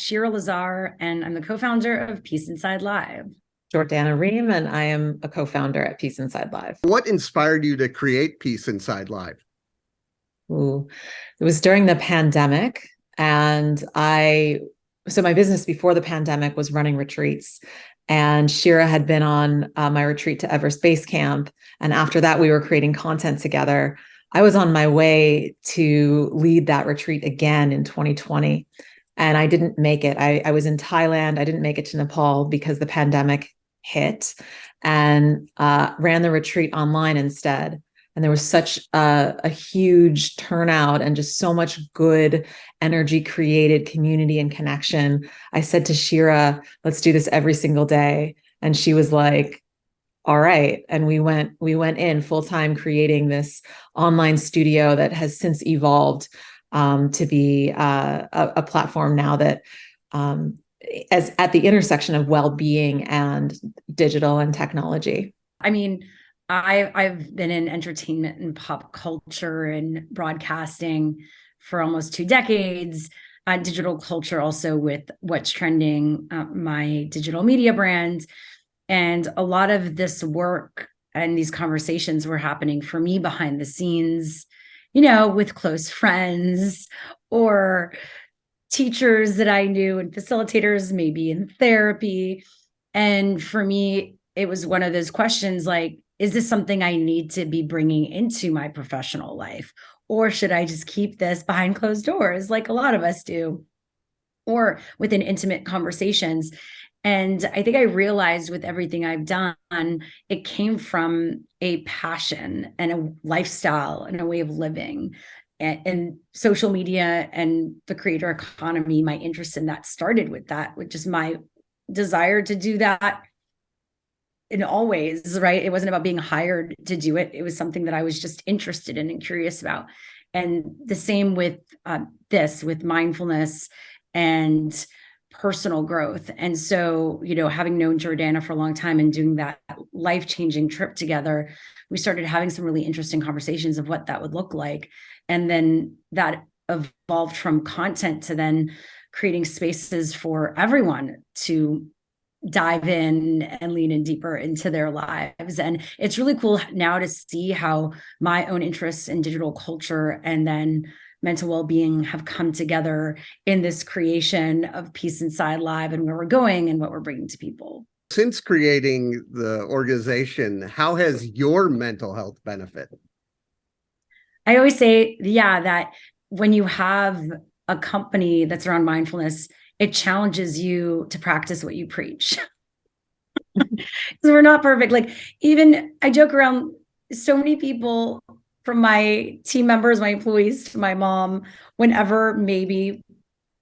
Shira Lazar, and I'm the co-founder of Peace Inside Live. Jordana Reim, and I am a co-founder at Peace Inside Live. What inspired you to create Peace Inside Live? Ooh, it was during the pandemic, and so my business before the pandemic was running retreats, and Shira had been on my retreat to Everest Base Camp, and after that, we were creating content together. I was on my way to lead that retreat again in 2020, and I didn't make it. I was in Thailand. I didn't make it to Nepal because the pandemic hit, and ran the retreat online instead. And there was such a huge turnout and just so much good energy created, community and connection. I said to Shira, let's do this every single day. And she was like, all right. And we went in full time creating this online studio that has since evolved to be a platform now that as at the intersection of well-being and digital and technology. I mean, I've been in entertainment and pop culture and broadcasting for almost 2 decades. Digital culture also with What's Trending, my digital media brand. And a lot of this work and these conversations were happening for me behind the scenes, with close friends or teachers that I knew and facilitators, maybe in therapy. And for me, it was one of those questions like, is this something I need to be bringing into my professional life? Or should I just keep this behind closed doors like a lot of us do, or within intimate conversations? And I think I realized with everything I've done, it came from a passion and a lifestyle and a way of living. And social media and the creator economy, my interest in that started with that, with just my desire to do that in all ways, right? It wasn't about being hired to do it. It was something that I was just interested in and curious about. And the same with with mindfulness and personal growth. And so, having known Jordana for a long time and doing that life-changing trip together, we started having some really interesting conversations of what that would look like. And then that evolved from content to then creating spaces for everyone to dive in and lean in deeper into their lives. And it's really cool now to see how my own interests in digital culture and then mental well-being have come together in this creation of Peace Inside Live and where we're going and what we're bringing to people. Since creating the organization, how has your mental health benefit? I always say, that when you have a company that's around mindfulness, it challenges you to practice what you preach. Because we're not perfect. Like, even I joke around, so many people from my team members, my employees, to my mom, whenever maybe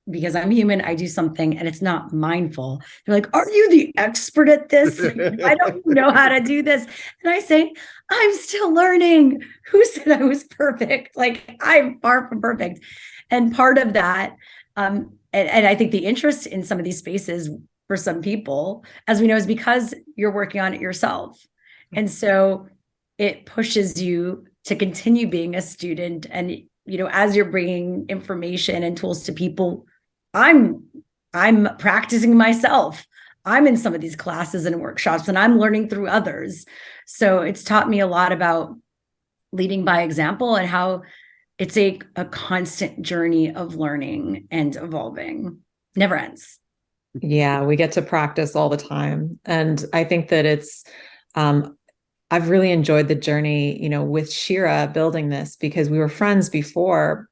because I'm human, I do something and it's not mindful. They're like, are you the expert at this? I don't know how to do this. And I say, I'm still learning. Who said I was perfect? Like, I'm far from perfect. And part of that, and I think the interest in some of these spaces for some people, as we know, is because you're working on it yourself. And so it pushes you to continue being a student. And, as you're bringing information and tools to people, I'm practicing myself. I'm in some of these classes and workshops and I'm learning through others. So it's taught me a lot about leading by example and how it's a constant journey of learning and evolving. Never ends. Yeah, we get to practice all the time. And I think that I've really enjoyed the journey, with Shira building this, because we were friends before.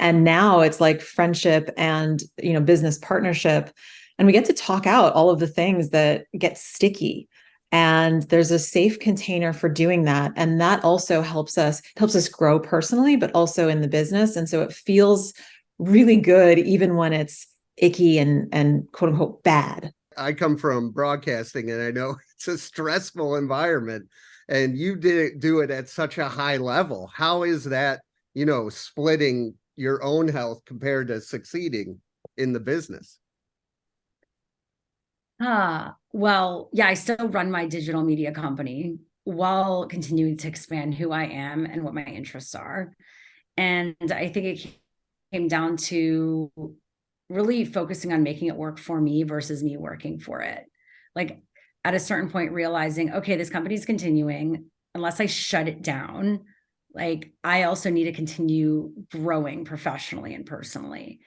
And now it's like friendship and, business partnership. And we get to talk out all of the things that get sticky. And there's a safe container for doing that. And that also helps us grow personally, but also in the business. And so it feels really good, even when it's icky and quote unquote bad. I come from broadcasting and I know it's a stressful environment, and you do it at such a high level. How is that, splitting your own health compared to succeeding in the business? Well, yeah, I still run my digital media company while continuing to expand who I am and what my interests are. And I think it came down to really focusing on making it work for me versus me working for it. Like at a certain point, realizing, okay, this company's continuing unless I shut it down. Like I also need to continue growing professionally and personally.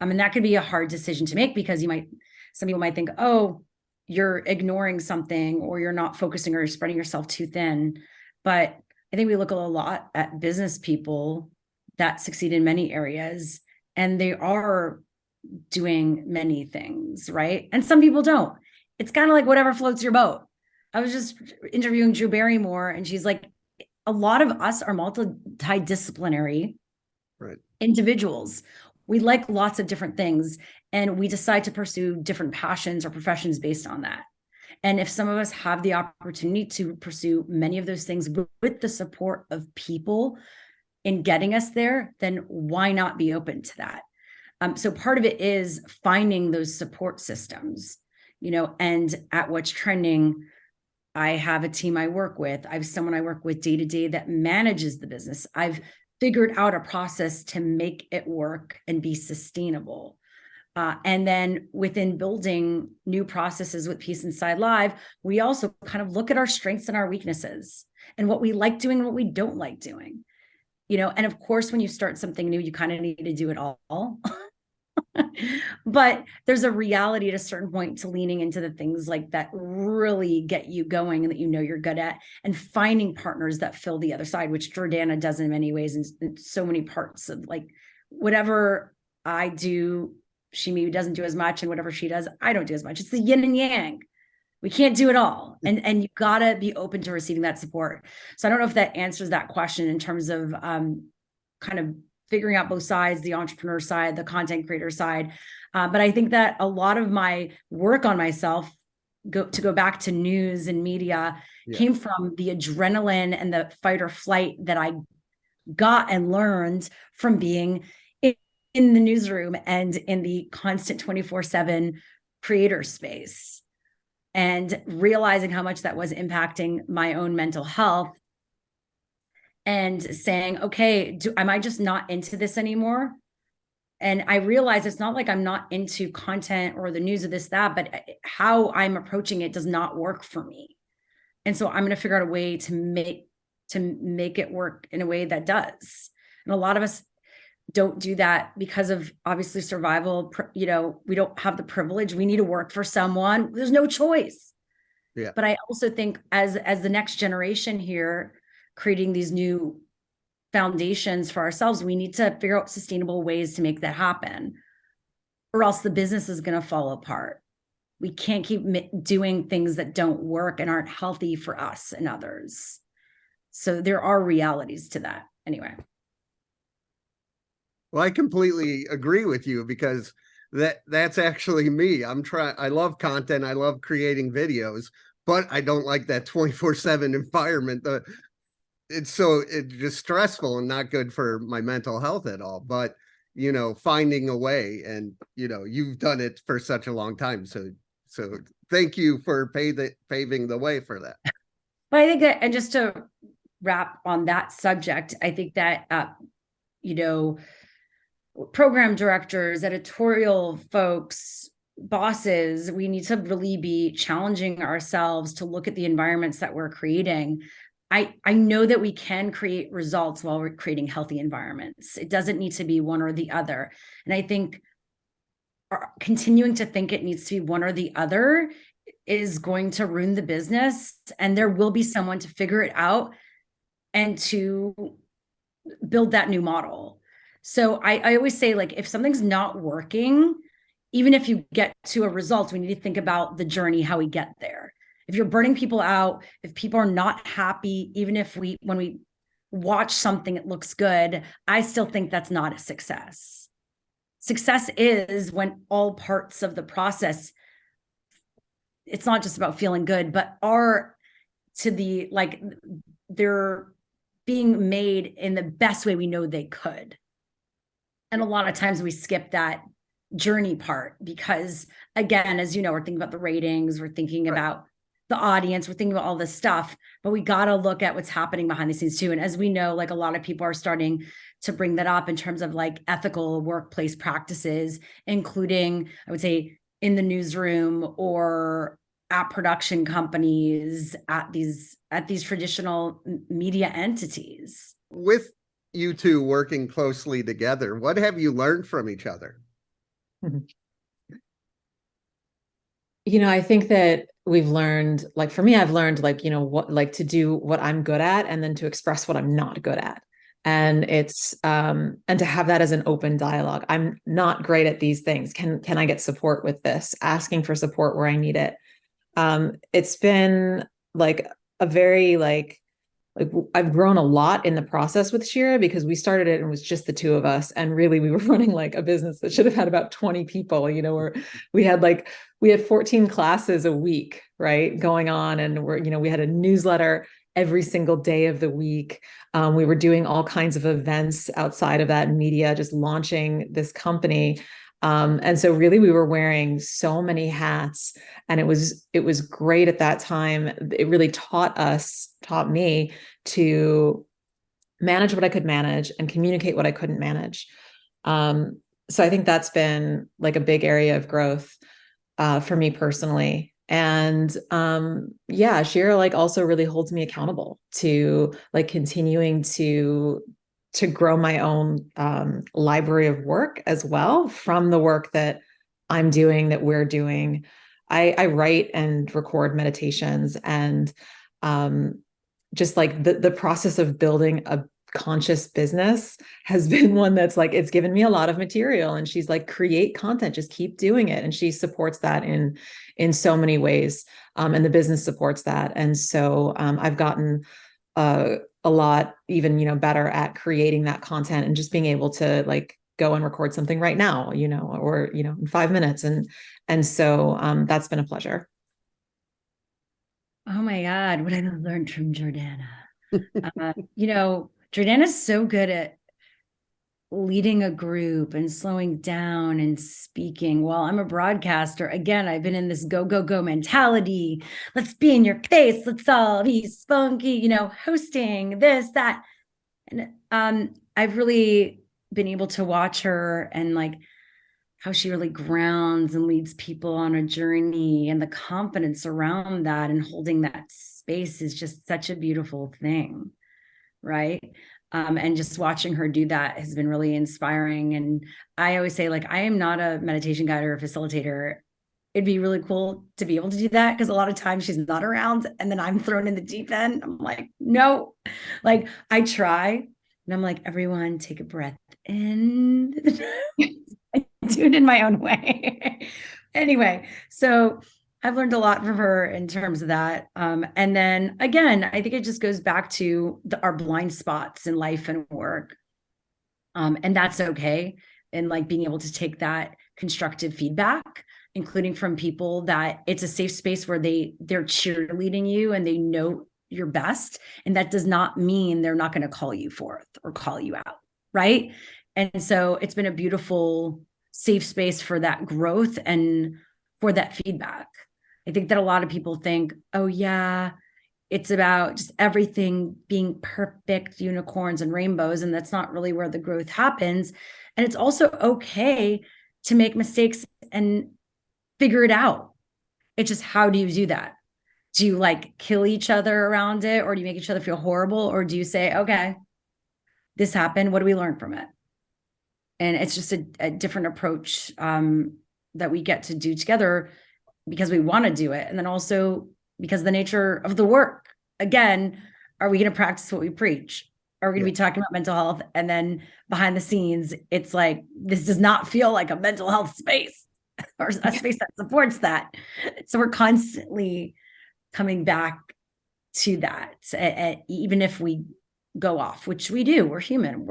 And that could be a hard decision to make because some people might think, oh, you're ignoring something or you're not focusing or you're spreading yourself too thin. But I think we look a lot at business people that succeed in many areas and they are doing many things, right? And some people don't. It's kind of like whatever floats your boat. I was just interviewing Drew Barrymore and she's like, a lot of us are multidisciplinary individuals. We like lots of different things and we decide to pursue different passions or professions based on that. And if some of us have the opportunity to pursue many of those things with the support of people in getting us there, then why not be open to that? So part of it is finding those support systems, and at What's Trending, I have a team I work with. I have someone I work with day to day that manages the business. I've figured out a process to make it work and be sustainable. And then within building new processes with Peace Inside Live, we also kind of look at our strengths and our weaknesses and what we like doing and what we don't like doing. And of course, when you start something new, you kind of need to do it all. But there's a reality at a certain point to leaning into the things like that really get you going and that you're good at, and finding partners that fill the other side, which Jordana does in many ways, in so many parts of like whatever I do, she maybe doesn't do as much, and whatever she does, I don't do as much. It's the yin and yang. We can't do it all. And you gotta be open to receiving that support. So I don't know if that answers that question in terms of kind of figuring out both sides, the entrepreneur side, the content creator side. But I think that a lot of my work on myself, to go back to news and media, came from the adrenaline and the fight or flight that I got and learned from being in the newsroom and in the constant 24/7 creator space, and realizing how much that was impacting my own mental health. And saying, okay, am I just not into this anymore? And I realize it's not like I'm not into content or the news of this, that, but how I'm approaching it does not work for me. And so I'm going to figure out a way to make it work in a way that does. And a lot of us don't do that because of obviously survival. We don't have the privilege. We need to work for someone. There's no choice. Yeah. But I also think as the next generation here, creating these new foundations for ourselves, we need to figure out sustainable ways to make that happen, or else the business is going to fall apart. We can't keep doing things that don't work and aren't healthy for us and others. So there are realities to that anyway. Well, I completely agree with you because that's actually me. I love content. I love creating videos, but I don't like that 24/7 environment. It's just stressful and not good for my mental health at all. But, finding a way, and, you've done it for such a long time. So thank you for paving the way for that. But I think that, and just to wrap on that subject, I think that, program directors, editorial folks, bosses, we need to really be challenging ourselves to look at the environments that we're creating. I know that we can create results while we're creating healthy environments. It doesn't need to be one or the other. And I think continuing to think it needs to be one or the other is going to ruin the business. And there will be someone to figure it out and to build that new model. So I always say, like, if something's not working, even if you get to a result, we need to think about the journey, how we get there. If you're burning people out, if people are not happy, even if when we watch something, it looks good, I still think that's not a success. Success is when all parts of the process, it's not just about feeling good, but they're being made in the best way we know they could. And a lot of times we skip that journey part because, again, as you know, we're thinking about the ratings, we're thinking about the audience, we're thinking about all this stuff, but we got to look at what's happening behind the scenes too. And as we know, like a lot of people are starting to bring that up in terms of like ethical workplace practices, including, I would say, in the newsroom or at production companies, at these traditional media entities. With you two working closely together, what have you learned from each other? I think that we've learned, like for me, I've learned like, what, like to do what I'm good at and then to express what I'm not good at. And it's and to have that as an open dialogue. I'm not great at these things. Can I get support with this? Asking for support where I need it. It's been like a very like I've grown a lot in the process with Shira because we started it and it was just the two of us. And really we were running like a business that should have had about 20 people, where we had 14 classes a week, right, going on. And we had a newsletter every single day of the week. We were doing all kinds of events outside of that media, just launching this company. And so really we were wearing so many hats, and it was great at that time. It really taught me to manage what I could manage and communicate what I couldn't manage. So I think that's been like a big area of growth for me personally. And Shira like also really holds me accountable to like continuing to grow my own library of work as well from the work that I'm doing, that we're doing. I write and record meditations, and just like the process of building a conscious business has been one that's like, it's given me a lot of material. And she's like, create content, just keep doing it. And she supports that in so many ways. And the business supports that. And so I've gotten a lot even, better at creating that content and just being able to like go and record something right now, or, in 5 minutes. And so that's been a pleasure. Oh my God, what I learned from Jordana. Jordana's so good at leading a group and slowing down and speaking. While I'm a broadcaster, again, I've been in this go, go, go mentality. Let's be in your face. Let's all be spunky, hosting this, that. And I've really been able to watch her and like how she really grounds and leads people on a journey, and the confidence around that and holding that space is just such a beautiful thing. Right. And just watching her do that has been really inspiring. And I always say, like, I am not a meditation guide or a facilitator. It'd be really cool to be able to do that, because a lot of times she's not around and then I'm thrown in the deep end. I'm like, no, like I try and I'm like, everyone take a breath in. I do it in my own way. Anyway, so I've learned a lot from her in terms of that. And then again, I think it just goes back to our blind spots in life and work. And that's okay. And like being able to take that constructive feedback, including from people that it's a safe space where they're cheerleading you and they know your best. And that does not mean they're not going to call you forth or call you out. Right. And so it's been a beautiful, safe space for that growth and for that feedback. I think that a lot of people think, oh yeah, it's about just everything being perfect, unicorns and rainbows. And that's not really where the growth happens. And it's also okay to make mistakes and figure it out. It's just, how do you do that? Do you like kill each other around it, or do you make each other feel horrible? Or do you say, okay, this happened. What do we learn from it? And it's just a different approach that we get to do together, because we want to do it. And then also because of the nature of the work. Again, are we going to practice what we preach? Are we going to be talking about mental health? And then behind the scenes, it's like, this does not feel like a mental health space or a space that supports that. So we're constantly coming back to that. Even if we go off, which we do, we're human,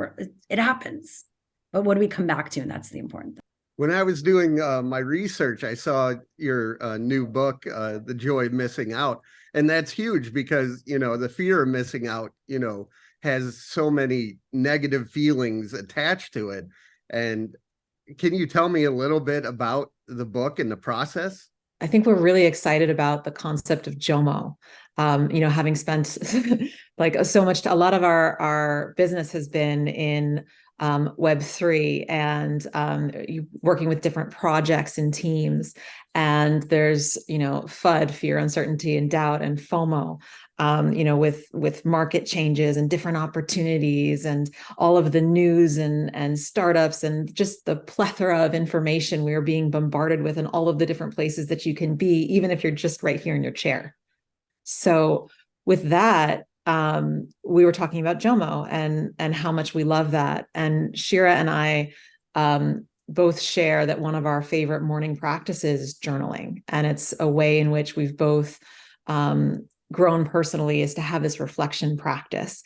it happens. But what do we come back to? And that's the important thing. When I was doing my research, I saw your new book, The Joy of Missing Out. And that's huge because, the fear of missing out, has so many negative feelings attached to it. And can you tell me a little bit about the book and the process? I think we're really excited about the concept of JOMO. Having spent like so much, a lot of our business has been in Web3 and working with different projects and teams. And there's, FUD, fear, uncertainty, and doubt, and FOMO, with market changes and different opportunities and all of the news and startups and just the plethora of information we are being bombarded with in all of the different places that you can be, even if you're just right here in your chair. So with that, we were talking about JOMO and how much we love that. And Shira and I both share that one of our favorite morning practices is journaling. And it's a way in which we've both grown personally, is to have this reflection practice.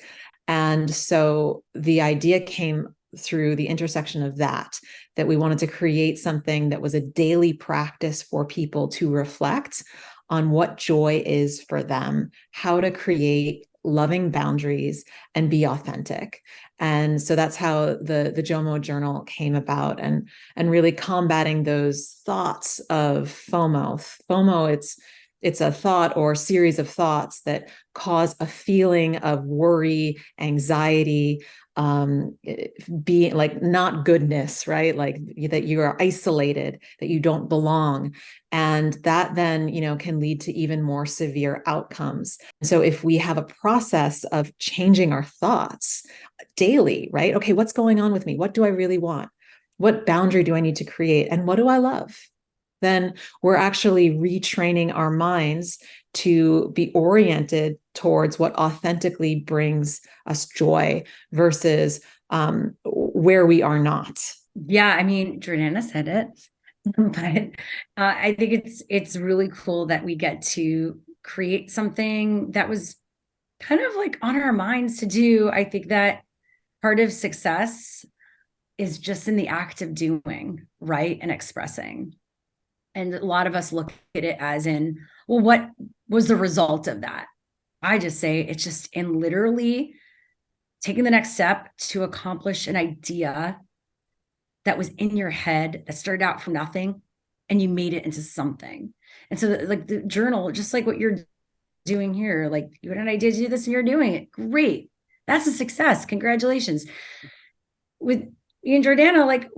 And so the idea came through the intersection of that we wanted to create something that was a daily practice for people to reflect on what joy is for them, how to create loving boundaries and be authentic. And so that's how the JOMO journal came about, and really combating those thoughts of FOMO. FOMO, it's a thought or series of thoughts that cause a feeling of worry, anxiety, being like not goodness, right? Like that you are isolated, that you don't belong. And that then, can lead to even more severe outcomes. So if we have a process of changing our thoughts daily, right? Okay, what's going on with me? What do I really want? What boundary do I need to create? And what do I love? Then we're actually retraining our minds to be oriented towards what authentically brings us joy versus where we are not. Yeah, I mean, Jordana said it, but I think it's really cool that we get to create something that was kind of like on our minds to do. I think that part of success is just in the act of doing, right, and expressing. And a lot of us look at it as in, well, what was the result of that? I just say it's just in literally taking the next step to accomplish an idea that was in your head that started out from nothing and you made it into something. And so like the journal, just like what you're doing here, like you had an idea to do this and you're doing it. Great. That's a success. Congratulations. With me and Jordana, like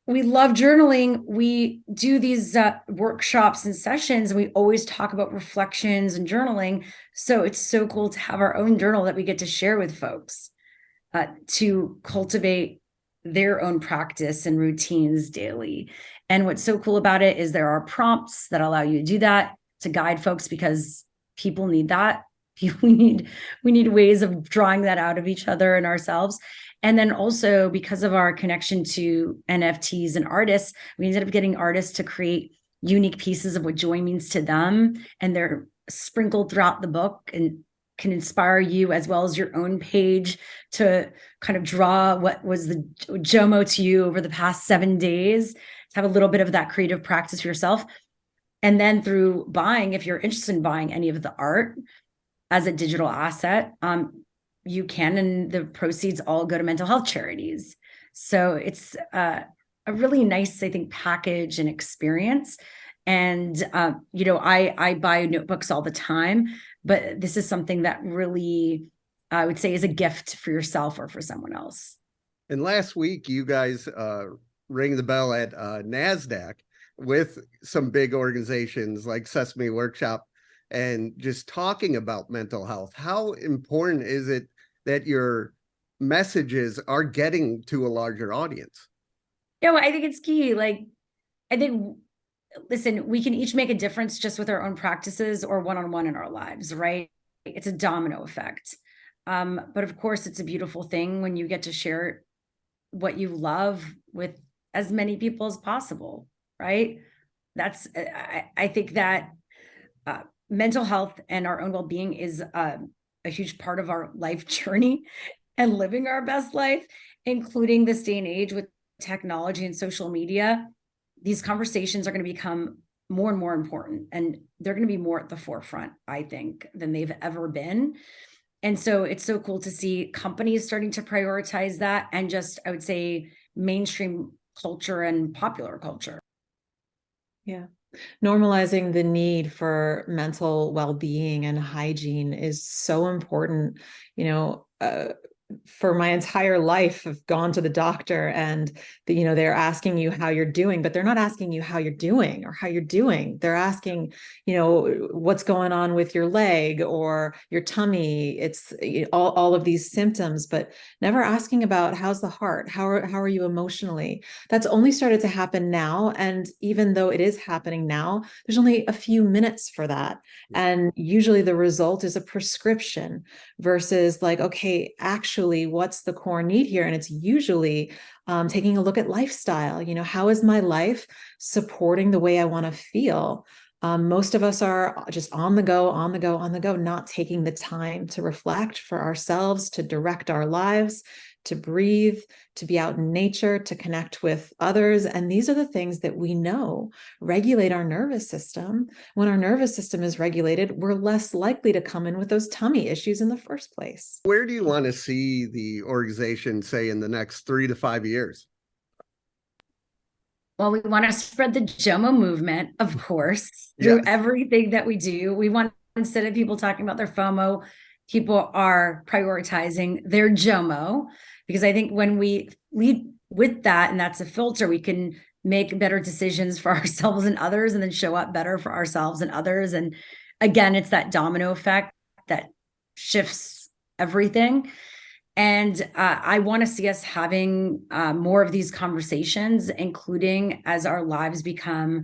we love journaling. We do these workshops and sessions, and we always talk about reflections and journaling. So it's so cool to have our own journal that we get to share with folks to cultivate their own practice and routines daily. And what's so cool about it is there are prompts that allow you to do that, to guide folks, because people need that. We need ways of drawing that out of each other and ourselves. And then also, because of our connection to NFTs and artists, we ended up getting artists to create unique pieces of what joy means to them. And they're sprinkled throughout the book and can inspire you, as well as your own page, to kind of draw what was the JOMO to you over the past 7 days, to have a little bit of that creative practice for yourself. And then through buying, if you're interested in buying any of the art as a digital asset, you can, and the proceeds all go to mental health charities. So it's a really nice, I think, package and experience. And, I buy notebooks all the time, but this is something that really, I would say, is a gift for yourself or for someone else. And last week, you guys rang the bell at NASDAQ with some big organizations like Sesame Workshop, and just talking about mental health. How important is it that your messages are getting to a larger audience? Yeah, well, I think it's key. Like, I think, listen, we can each make a difference just with our own practices or one-on-one in our lives, right? It's a domino effect. But of course, it's a beautiful thing when you get to share what you love with as many people as possible, right? I think that mental health and our own well-being is a huge part of our life journey and living our best life, including this day and age with technology and social media. These conversations are going to become more and more important, and they're going to be more at the forefront, I think, than they've ever been. And so it's so cool to see companies starting to prioritize that, and just, I would say, mainstream culture and popular culture. Yeah. Normalizing the need for mental well-being and hygiene is so important. You know, for my entire life, I've gone to the doctor and they're asking you how you're doing, but they're not asking you how you're doing or how you're doing. They're asking, what's going on with your leg or your tummy. It's all of these symptoms, but never asking about how's the heart, how are you emotionally. That's only started to happen now. And even though it is happening now, there's only a few minutes for that. And usually the result is a prescription versus like, okay, actually, what's the core need here? And it's usually taking a look at lifestyle. How is my life supporting the way I want to feel? Most of us are just on the go, on the go, on the go, not taking the time to reflect for ourselves, to direct our lives, to breathe, to be out in nature, to connect with others. And these are the things that we know regulate our nervous system. When our nervous system is regulated, we're less likely to come in with those tummy issues in the first place. Where do you want to see the organization, say, in the next 3 to 5 years? Well, we want to spread the JOMO movement, of course, through everything that we do. We want, instead of people talking about their FOMO, people are prioritizing their JOMO, because I think when we lead with that, and that's a filter, we can make better decisions for ourselves and others, and then show up better for ourselves and others. And again, it's that domino effect that shifts everything. And I want to see us having more of these conversations, including as our lives become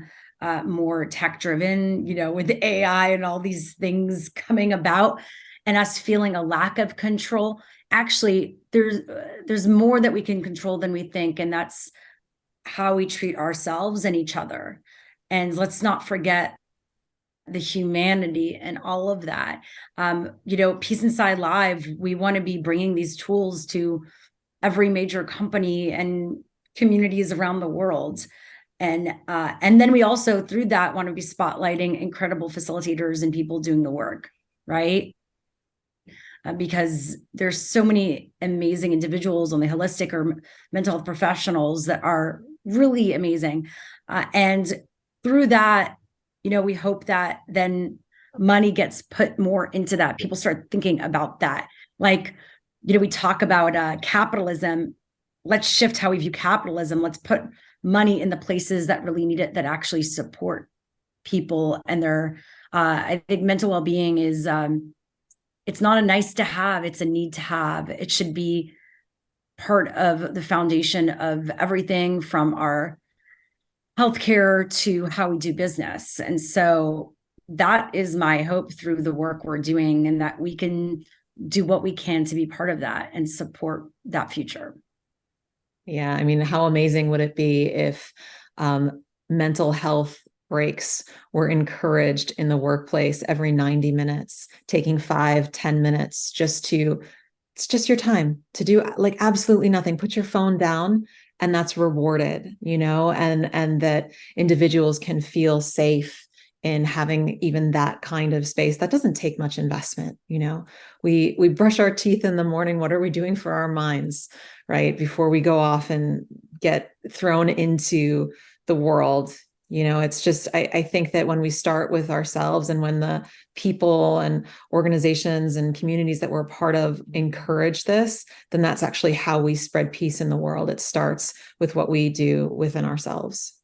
more tech driven, with AI and all these things coming about, and us feeling a lack of control. Actually, there's more that we can control than we think, and that's how we treat ourselves and each other. And let's not forget the humanity and all of that. Peace Inside Live, we want to be bringing these tools to every major company and communities around the world. And then we also, through that, want to be spotlighting incredible facilitators and people doing the work, right? Because there's so many amazing individuals on the holistic or mental health professionals that are really amazing. And through that, we hope that then money gets put more into that. People start thinking about that. Like, we talk about capitalism. Let's shift how we view capitalism. Let's put money in the places that really need it, that actually support people and their, I think mental well-being is, it's not a nice to have, it's a need to have. It should be part of the foundation of everything from our healthcare to how we do business. And so that is my hope through the work we're doing, and that we can do what we can to be part of that and support that future. Yeah. I mean, how amazing would it be if mental health breaks were encouraged in the workplace every 90 minutes, taking 5-10 minutes it's just your time to do like absolutely nothing. Put your phone down, and that's rewarded, and that individuals can feel safe in having even that kind of space. That doesn't take much investment. We brush our teeth in the morning. What are we doing for our minds, right? Before we go off and get thrown into the world. It's just, I think that when we start with ourselves, and when the people and organizations and communities that we're a part of encourage this, then that's actually how we spread peace in the world. It starts with what we do within ourselves.